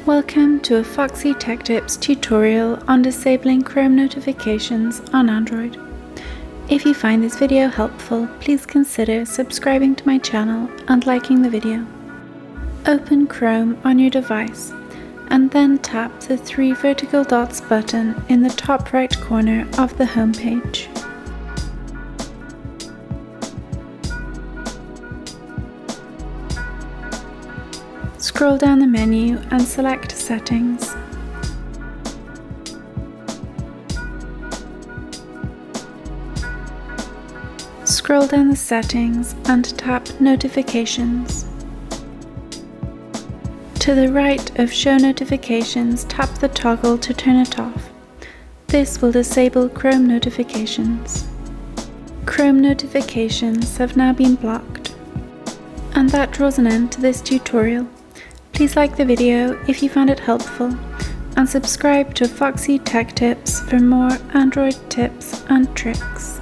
Welcome to a Foxy Tech Tips tutorial on disabling Chrome notifications on Android. If you find this video helpful, please consider subscribing to my channel and liking the video. Open Chrome on your device and then tap the 3 vertical dots button in the top right corner of the home page. Scroll down the menu and select Settings. Scroll down the settings and tap Notifications. To the right of Show Notifications, tap the toggle to turn it off. This will disable Chrome notifications. Chrome notifications have now been blocked. And that draws an end to this tutorial. Please like the video if you found it helpful, and subscribe to Foxy Tech Tips for more Android tips and tricks.